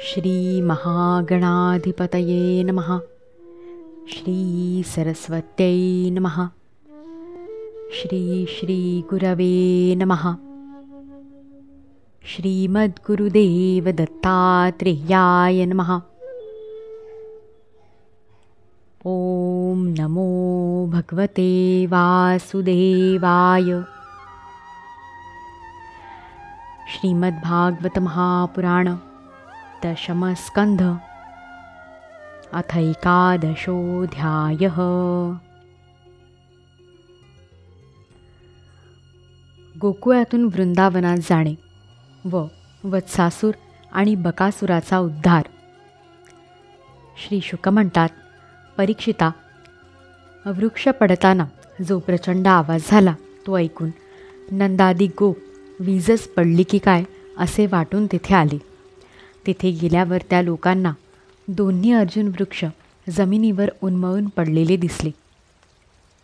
श्री महागणाधिपतये नमः. श्री सरस्वत्यै नमः. श्री श्री गुरवे नमः. श्रीमद्गुरुदेव दत्तात्रेयाय नमः. ओम नमो भगवते वासुदेवाय. श्रीमद्भागवत महापुराण दशमस्कंध अथ एकादशोऽध्यायः. गोकुळातून वृंदावनात जाणे व वत्सासूर आणि बकासुराचा उद्धार. श्री शुक म्हणतात, परीक्षिता, वृक्ष पडताना जो प्रचंड आवाज झाला तो ऐकून नंदादी गोप वीजच पडली की काय असे वाटून तिथे आले. तिथे गेल्यावर त्या लोकांना दोन्ही अर्जुन वृक्ष जमिनीवर उन्मळून पडलेले दिसले.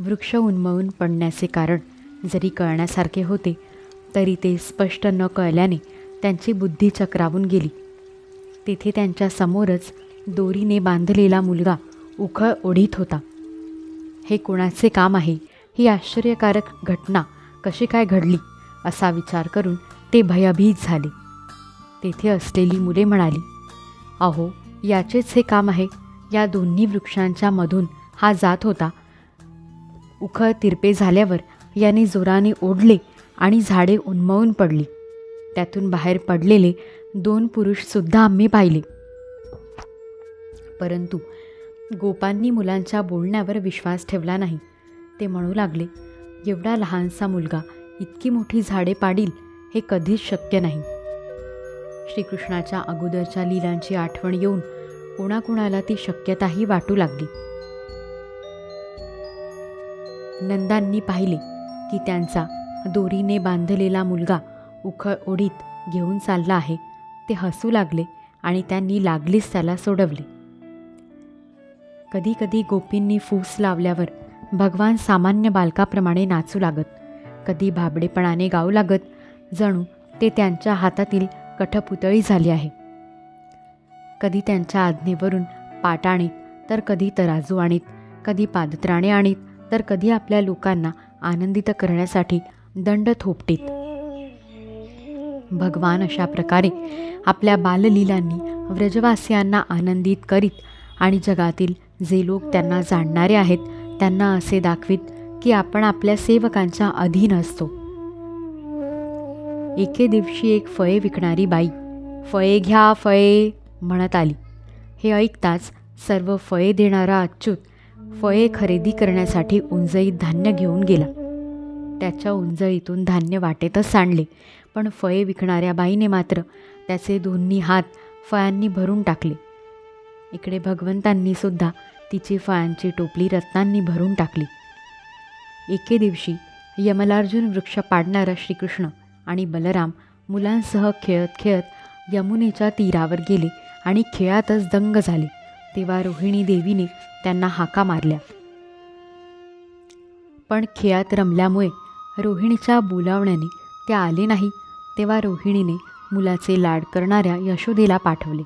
वृक्ष उन्मळून पडण्याचे कारण जरी कळण्यासारखे होते तरी ते स्पष्ट न कळल्याने त्यांची बुद्धी चक्रावून गेली. तेथे त्यांच्या समोरच दोरीने बांधलेला मुलगा उखळ ओढीत होता. हे कोणाचे काम आहे, ही आश्चर्यकारक घटना कशी काय घडली असा विचार करून ते भयभीत झाले. तेथे असलेली मुले म्हणाली, अहो, याचेच हे काम आहे. या दोन्ही वृक्षांच्या मधून हा जात होता. उखळ तिरपे झाल्यावर याने जोराने ओढले आणि झाडे उन्मळून पडली. त्यातून बाहेर पडलेले 2 पुरुषसुद्धा आम्ही पाहिले. परंतु गोपांनी मुलांच्या बोलण्यावर विश्वास ठेवला नाही. ते म्हणू लागले, एवढा लहानसा मुलगा इतकी मोठी झाडे पाडील हे कधीच शक्य नाही. श्रीकृष्णाच्या अगोदरच्या लीलांची आठवण येऊन कोणाकोणाला ती शक्यताही वाटू लागली. नंदांनी पाहिले की त्यांचा दोरीने बांधलेला मुलगा उखळ ओढीत घेऊन चालला आहे. ते हसू लागले आणि त्यांनी लागलीच त्याला सोडवले. कधी कधी गोपींनी फूस लावल्यावर भगवान सामान्य बालकाप्रमाणे नाचू लागत, कधी भाबडेपणाने गाऊ लागत, जणू ते त्यांच्या हातातील कठपुतळी झाली आहे. कधी त्यांच्या आज्ञेवरून पाट आणीत तर कधी तराजू आणीत, कधी पादत्राणे आणीत तर कधी आपल्या लोकांना आनंदित करण्यासाठी दंड थोपटीत. भगवान अशा प्रकारे आपल्या बाललीलांनी व्रजवासियांना आनंदित करीत आणि जगातील जे लोक त्यांना जाणणारे आहेत त्यांना असे दाखवीत की आपण आपल्या सेवकांच्या अधीन असतो. एके दिवशी एक फळे विकणारी बाई फळे घ्या फळे म्हणत आली. हे ऐकताच सर्व फळे देणारा अच्युत फळे खरेदी करण्यासाठी उंजळीत धान्य घेऊन गेला. त्याच्या उंजळीतून धान्य वाटेतच सांडले, पण फळे विकणाऱ्या बाईने मात्र त्याचे दोन्ही हात फळांनी भरून टाकले. इकडे भगवंतांनी सुद्धा तिची फळांची टोपली रत्नांनी भरून टाकली. एके दिवशी यमलार्जुन वृक्ष पाडणारा श्रीकृष्ण आणि बलराम मुलांसह खेळत खेळत यमुनेच्या तीरावर गेले आणि खेळातच दंग झाले. तेव्हा रोहिणी देवीने त्यांना हाका मारल्या. पण खेळात रमल्यामुळे रोहिणीच्या बोलावण्याने ते आले नाही. तेव्हा रोहिणीने मुलाचे लाड करणाऱ्या यशोदेला पाठवले.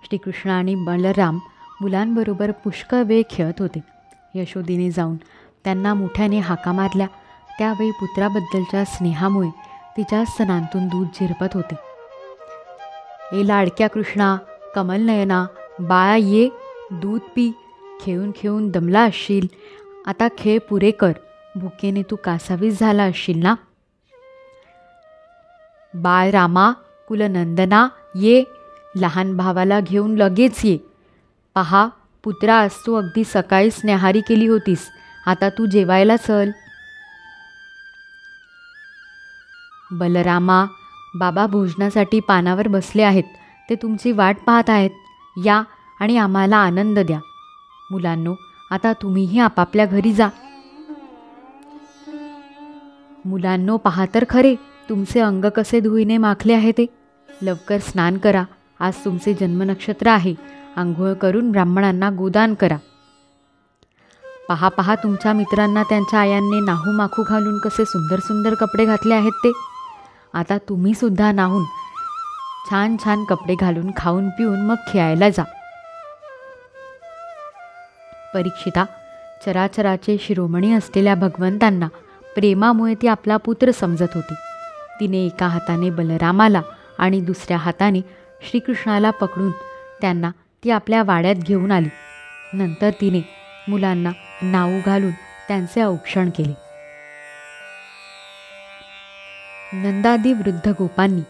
श्रीकृष्ण आणि बलराम मुलांबरोबर पुष्कळ वेळ खेळत होते. यशोदेने जाऊन त्यांना मोठ्याने हाका मारल्या. त्यावेळी पुत्राबद्दलच्या स्नेहामुळे तिच्या स्तनांतून दूध झिरपत होते. ए लाडक्या कृष्णा, कमलनयना, बाळा ये, दूध पी. खेळून खेळून दमला असशील, आता खेळ पुरे कर. भुकेने तू कासावीस झाला असशील ना. बाळ रामा, कुलनंदना, ये, लहान भावाला घेऊन लगेच ये. पहा पुत्रा, आज तू अगदी सकाळीच न्याहारी केली होतीस, आता तू जेवायला चल. बलरामा, बाबा भोजनासाठी पानावर बसले आहेत, ते तुमची वाट पाहत आहेत. या आणि आम्हाला आनंद द्या. मुलांनो, आता तुम्हीही आपापल्या घरी जा. मुलांनो, पहा तर खरे, तुमचे अंग कसे धुईने माखले आहे ते. लवकर स्नान करा, आज तुमचे जन्मनक्षत्र आहे. आंघोळ करून ब्राह्मणांना गोदान करा. पहा पहा, तुमच्या मित्रांना त्यांच्या आयांनी नाहू माखू घालून कसे सुंदर सुंदर कपडे घातले आहेत ते. आता तुम्हीसुद्धा नाहून छान छान कपडे घालून खाऊन पिऊन मग खेळायला जा. परीक्षिता, चराचराचे शिरोमणी असलेल्या भगवंतांना प्रेमामुळे ती आपला पुत्र समजत होती. तिने एका हाताने बलरामाला आणि दुसऱ्या हाताने श्रीकृष्णाला पकडून त्यांना ती आपल्या वाड्यात घेऊन आली. नंतर तिने मुलांना नाऊ घालून त्यांचे औक्षण केले. नंदादी वृद्ध गोपांनी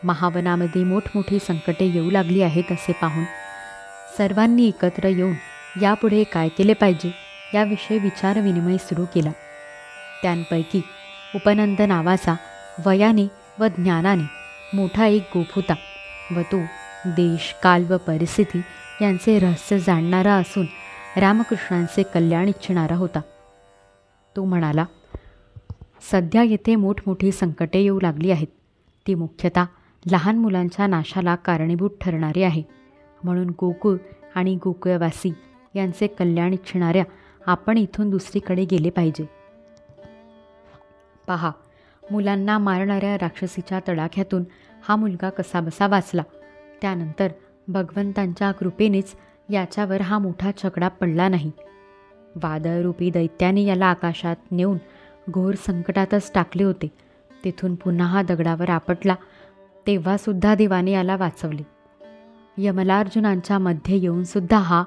महावनामध्ये मोठमोठी संकटे येऊ लागली आहेत असे पाहून सर्वांनी एकत्र येऊन यापुढे काय केले पाहिजे याविषयी विचारविनिमय सुरू केला. त्यांपैकी उपनंद नावाचा वयाने व ज्ञानाने मोठा एक गोप होता व तो देश, काल व परिस्थिती यांचे रहस्य जाणणारा असून रामकृष्णांचे कल्याण इच्छिणारा होता. तो म्हणाला, सध्या येथे मोठमोठी संकटे येऊ लागली आहेत. ती मुख्यतः लहान मुलांच्या नाशाला कारणीभूत ठरणारी आहे. म्हणून गोकुळ आणि गोकुळवासी यांचे कल्याण इच्छिणाऱ्या आपण इथून दुसरीकडे गेले पाहिजे. पहा, मुलांना मारणाऱ्या राक्षसीच्या तडाख्यातून हा मुलगा कसाबसा वाचला. त्यानंतर भगवंतांच्या कृपेनेच याच्यावर हा मोठा छकडा पडला नाही. वादळरूपी दैत्याने याला आकाशात नेऊन घोर संकटातच टाकले होते. तेथून पुन्हा हा दगडावर आपटला तेव्हासुद्धा देवाने याला वाचवले. यमलार्जुनांच्या मध्ये येऊनसुद्धा हा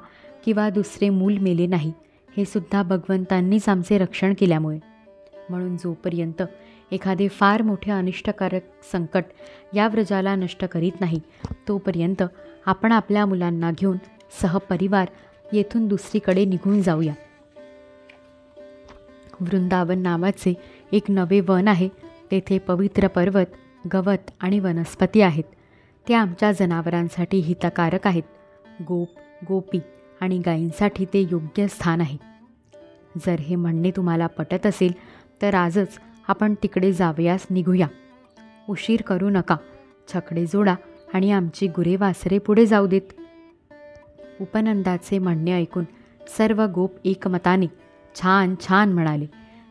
किंवा दुसरे मूल मेले नाही, हे सुद्धा भगवंतांनीच आमचे रक्षण केल्यामुळे. म्हणून जोपर्यंत एखादे फार मोठे अनिष्टकारक संकट या व्रजाला नष्ट करीत नाही तोपर्यंत आपण आपल्या मुलांना घेऊन सहपरिवार येथून दुसरीकडे निघून जाऊया. वृंदावन नावाचे एक नवे वन आहे. तेथे पवित्र पर्वत, गवत आणि वनस्पती आहेत. ते आमच्या जनावरांसाठी हितकारक आहेत. गोप, गोपी आणि गायींसाठी ते योग्य स्थान आहे. जर हे म्हणणे तुम्हाला पटत असेल तर आजच आपण तिकडे जावयास निघूया. उशीर करू नका. छकडे जोडा आणि आमची गुरे वासरे पुढे जाऊ देत. उपनंदाचे म्हणणे ऐकून सर्व गोप एकमताने छान छान म्हणाले.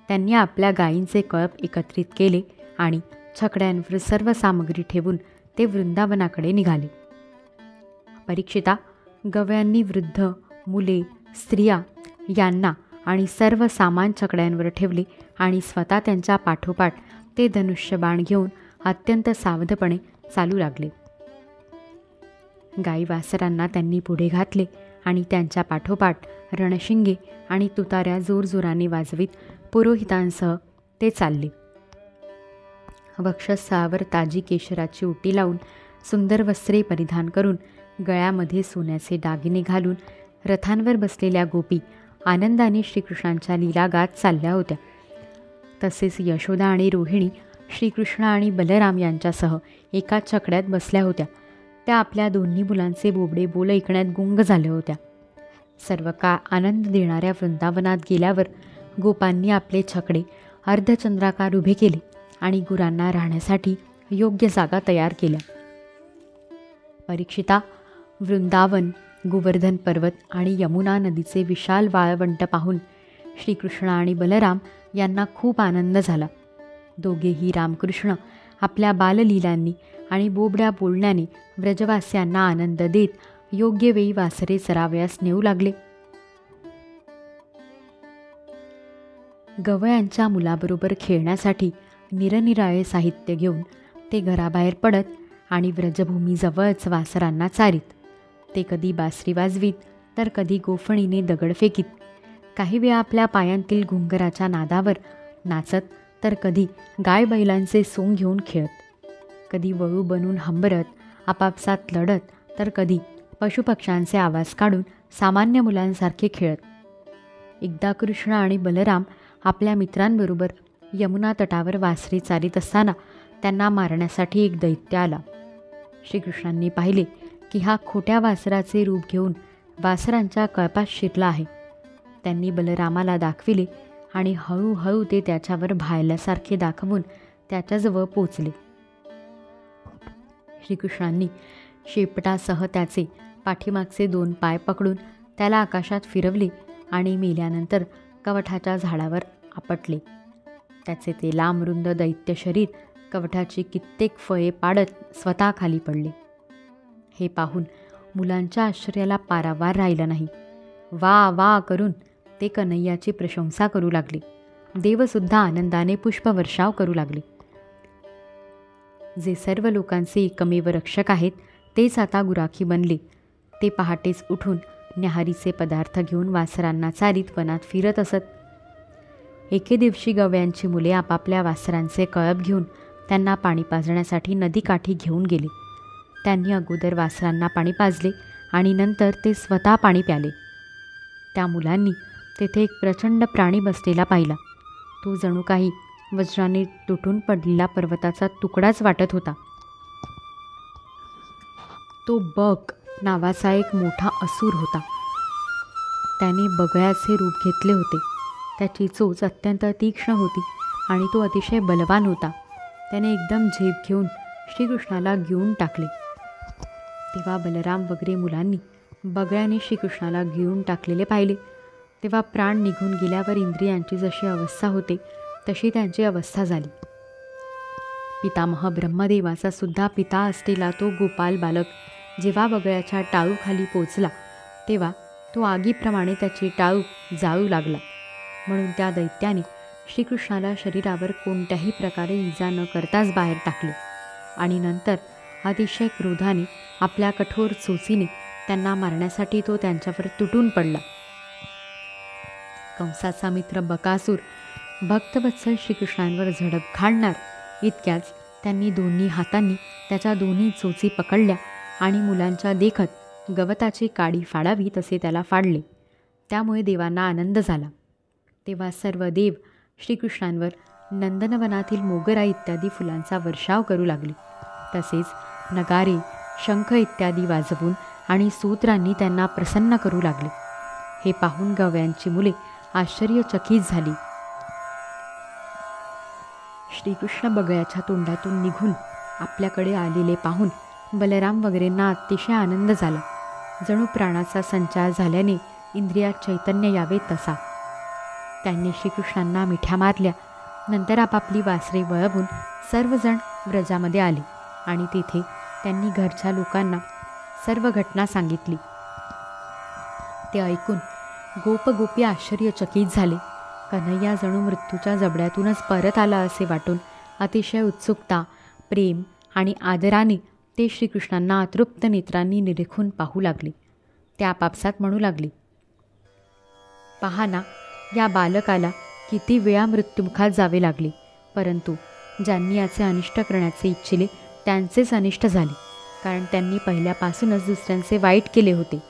त्यांनी आपल्या गायींचे कळप एकत्रित केले आणि छकड्यांवर सर्व सामग्री ठेवून ते वृंदावनाकडे निघाले. परीक्षिता, गव्यांनी वृद्ध, मुले, स्त्रिया यांना आणि सर्व सामान छकड्यांवर ठेवले आणि स्वतः त्यांच्या पाठोपाठ ते धनुष्यबाण घेऊन अत्यंत सावधपणे चालू लागले. गाई वासरांना त्यांनी पुढे घातले आणि त्यांच्या पाठोपाठ रणशिंगे आणि तुताऱ्या जोरजोराने वाजवीत पुरोहितांसह ते चालले. वक्षस्थळावर ताजी केशराची उटी लावून, सुंदर वस्त्रे परिधान करून, गळ्यामध्ये सोन्याचे दागिने घालून रथांवर बसलेल्या गोपी आनंदाने श्रीकृष्णांच्या लीला गात चालल्या होत्या. तसेच यशोदा आणि रोहिणी श्रीकृष्ण आणि बलराम यांच्यासह एका छकड्यात बसल्या होत्या. त्या आपल्या दोन्ही मुलांचे बोबडे बोल ऐकण्यात गुंग झाल्या होत्या. सर्व काळ आनंद देणाऱ्या वृंदावनात गेल्यावर गोपांनी आपले छकडे अर्धचंद्राकार उभे केले आणि गुरांना राहण्यासाठी योग्य जागा तयार केल्या. परीक्षिता, वृंदावन, गोवर्धन पर्वत आणि यमुना नदीचे विशाल वाळवंट पाहून श्रीकृष्ण आणि बलराम यांना खूप आनंद झाला. दोघेही रामकृष्ण आपल्या बाललीलांनी आणि बोबड्या बोलण्याने व्रजवास्यांना आनंद देत योग्य वेळी वासरे चरावयास नेऊ लागले. गवयांच्या मुलाबरोबर खेळण्यासाठी निरनिराळे साहित्य घेऊन ते घराबाहेर पडत आणि व्रजभूमीजवळच वासरांना चारीत. ते कधी बासरी वाजवीत तर कधी गोफणीने दगड फेकीत. काही वेळा आपल्या पायांतील घुंगराच्या नादावर नाचत तर कधी गाय बैलांचे सोंग घेऊन खेळत. कधी वळू बनून हंबरत आपापसात लढत तर कधी पशुपक्ष्यांचे आवाज काढून सामान्य मुलांसारखे खेळत. एकदा कृष्ण आणि बलराम आपल्या मित्रांबरोबर यमुना तटावर वासरे चारीत असताना त्यांना मारण्यासाठी एक दैत्य आला. श्रीकृष्णांनी पाहिले की हा खोट्या वासराचे रूप घेऊन वासरांच्या कळपात शिरला आहे. त्यांनी बलरामाला दाखविले आणि हळूहळू ते त्याच्यावर भायल्यासारखे दाखवून त्याच्याजवळ पोचले. श्रीकृष्णांनी शेपटासह त्याचे पाठीमागचे 2 पाय पकडून त्याला आकाशात फिरवले आणि मेल्यानंतर कवठाच्या झाडावर आपटले. त्याचे ते लांबरुंद दैत्य शरीर कवठाची कित्येक फळे पाडत स्वतः खाली पडले. हे पाहून मुलांच्या आश्चर्याला पारावार राहिला नाही. वा वा करून ते कन्हैयाची प्रशंसा करू लागले. देवसुद्धा आनंदाने पुष्पवर्षाव करू लागले. जे सर्व लोकांचे एकमेव रक्षक आहेत तेच आता गुराखी बनले. ते पहाटेच उठून न्याहारीचे पदार्थ घेऊन वासरांना चारीत वनात फिरत असत. एके दिवशी गव्यांची मुले आपापल्या वासरांचे कळप घेऊन त्यांना पाणी पाजण्यासाठी नदीकाठी घेऊन गेले. त्यांनी अगोदर वासरांना पाणी पाजले आणि नंतर ते स्वतः पाणी प्याले. त्या मुलांनी तेथे एक प्रचंड प्राणी बसलेला पाहिला. तो जणू काही वज्राने तुटून पडलेला पर्वताचा तुकडाच वाटत होता. तो बक नावाचा एक मोठा असुर होता. त्याने बगळ्याचे रूप घेतले होते. त्याची चोच अत्यंत तीक्ष्ण होती आणि तो अतिशय बलवान होता. त्याने एकदम झेप घेऊन श्रीकृष्णाला गिळून टाकले. तेव्हा बलराम वगैरे मुलांनी बगळ्याने श्रीकृष्णाला गिळून टाकलेले पाहिले. तेव्हा प्राण निघून गेल्यावर इंद्रियांची जशी अवस्था होते तशी त्यांची अवस्था झाली. पितामह ब्रह्मदेवाचा सुद्धा पिता असलेला तो गोपाल बालक जेव्हा बगळ्याच्या टाळूखाली पोचला तेव्हा तो आगीप्रमाणे त्याची टाळू जाळू लागला. म्हणून त्या दैत्याने श्रीकृष्णाला शरीरावर कोणत्याही प्रकारे इजा न करताच बाहेर टाकले आणि नंतर अतिशय क्रोधाने आपल्या कठोर चोचीने त्यांना मारण्यासाठी तो त्यांच्यावर तुटून पडला. कंसाचा मित्र बकासूर भक्तवत्सल श्रीकृष्णांवर झडप घालणार इतक्याच त्यांनी दोन्ही हातांनी त्याच्या दोन्ही चोची पकडल्या आणि मुलांच्या देखत गवताची काडी फाडावी तसे त्याला फाडले. त्यामुळे देवांना आनंद झाला. तेव्हा सर्व देव श्रीकृष्णांवर नंदनवनातील मोगरा इत्यादी फुलांचा वर्षाव करू लागले. तसेच नगारे, शंख इत्यादी वाजवून आणि सूत्रांनी त्यांना प्रसन्न करू लागले. हे पाहून गव्यांची मुले आश्चर्यचकित झाली. श्रीकृष्ण बगळ्याच्या तोंडातून निघून आपल्याकडे आलेले पाहून बलराम वगैरेंना अतिशय आनंद झाला. जणू प्राणाचा संचार झाल्याने इंद्रियात चैतन्य यावे तसा. त्यांनी श्रीकृष्णांना मिठ्या मारल्या. नंतर आपापली वासरे वळवून सर्वजण व्रजामध्ये आले आणि तिथे त्यांनी घरच्या लोकांना सर्व घटना सांगितली. ते ऐकून गोपगोपी आश्चर्यचकित झाले. कन्हैया जणू मृत्यूच्या जबड्यातूनच परत आला असे वाटून अतिशय उत्सुकता, प्रेम आणि आदराने ते श्रीकृष्णांना अतृप्त नेत्रांनी निरीखून पाहू लागले. ते आपापसात म्हणू लागले, पहा ना, या बालकाला किती वेळा मृत्युमुखात जावे लागले, परंतु ज्यांनी याचे अनिष्ट करण्याचे इच्छिले त्यांचेच अनिष्ट झाले, कारण त्यांनी पहिल्यापासूनच दुसऱ्यांचे वाईट केले होते.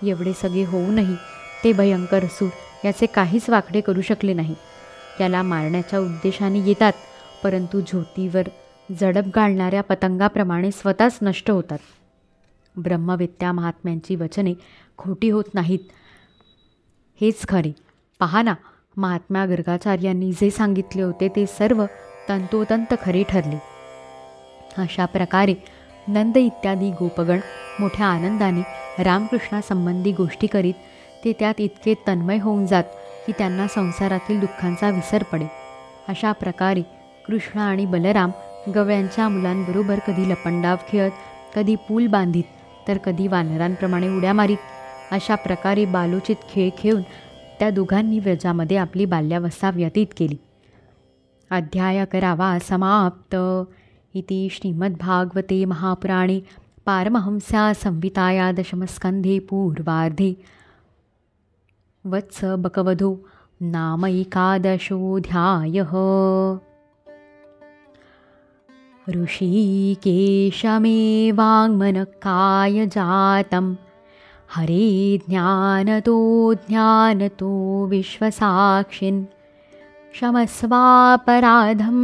एवढे सगळे होऊनही ते भयंकर असुर याचे काहीच वाकडे करू शकले नाही. याला मारण्याच्या उद्देशाने येतात, परंतु ज्योतीवर जडप घालणाऱ्या पतंगाप्रमाणे स्वतःच नष्ट होतात. ब्रह्मवेत्या महात्म्यांची वचने खोटी होत नाहीत, हेच खरे. पहा ना, महात्म्या गर्गाचार्यांनी जे सांगितले होते ते सर्व तंतोतंत खरे ठरले. अशा प्रकारे नंद इत्यादी गोपगण मोठ्या आनंदाने रामकृष्णासंबंधी गोष्टी करीत ते त्यात इतके तन्मय होऊन जात की त्यांना संसारातील दुःखांचा विसर पडे. अशा प्रकारे कृष्ण आणि बलराम गव्यांच्या मुलांबरोबर कधी लपंडाव खेळत, कधी पूल बांधित, तर कधी वानरांप्रमाणे उड्या मारीत, अशा प्रकारे बालोचित खेळ खेळून त्या दोघांनी व्रजामध्ये आपली बाल्यावस्था व्यतीत केली. अध्याय 11 समाप्त. इति श्रीमद्भागवते महापुराणे पारमहंस्या संहिताया दशमस्कन्धे पूर्वार्धे वत्स बकवधो नाम 11ोऽध्यायः. ऋषिकेशमेवाङ्मनकाय जातं हरे ज्ञानतो विश्वसाक्षिन् क्षमस्वापराधं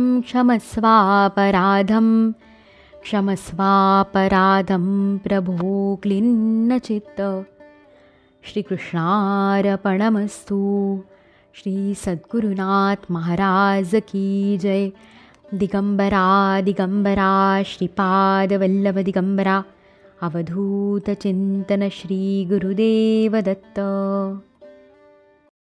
प्रभो क्लिन्नचित्त. श्रीकृष्णार्पणमस्तु. श्री सद्गुरुनाथ महाराज की जय. दिगंबरा श्रीपादवल्लभ दिगंबरा. अवधूत चिंतन श्री गुरुदेव दत्त.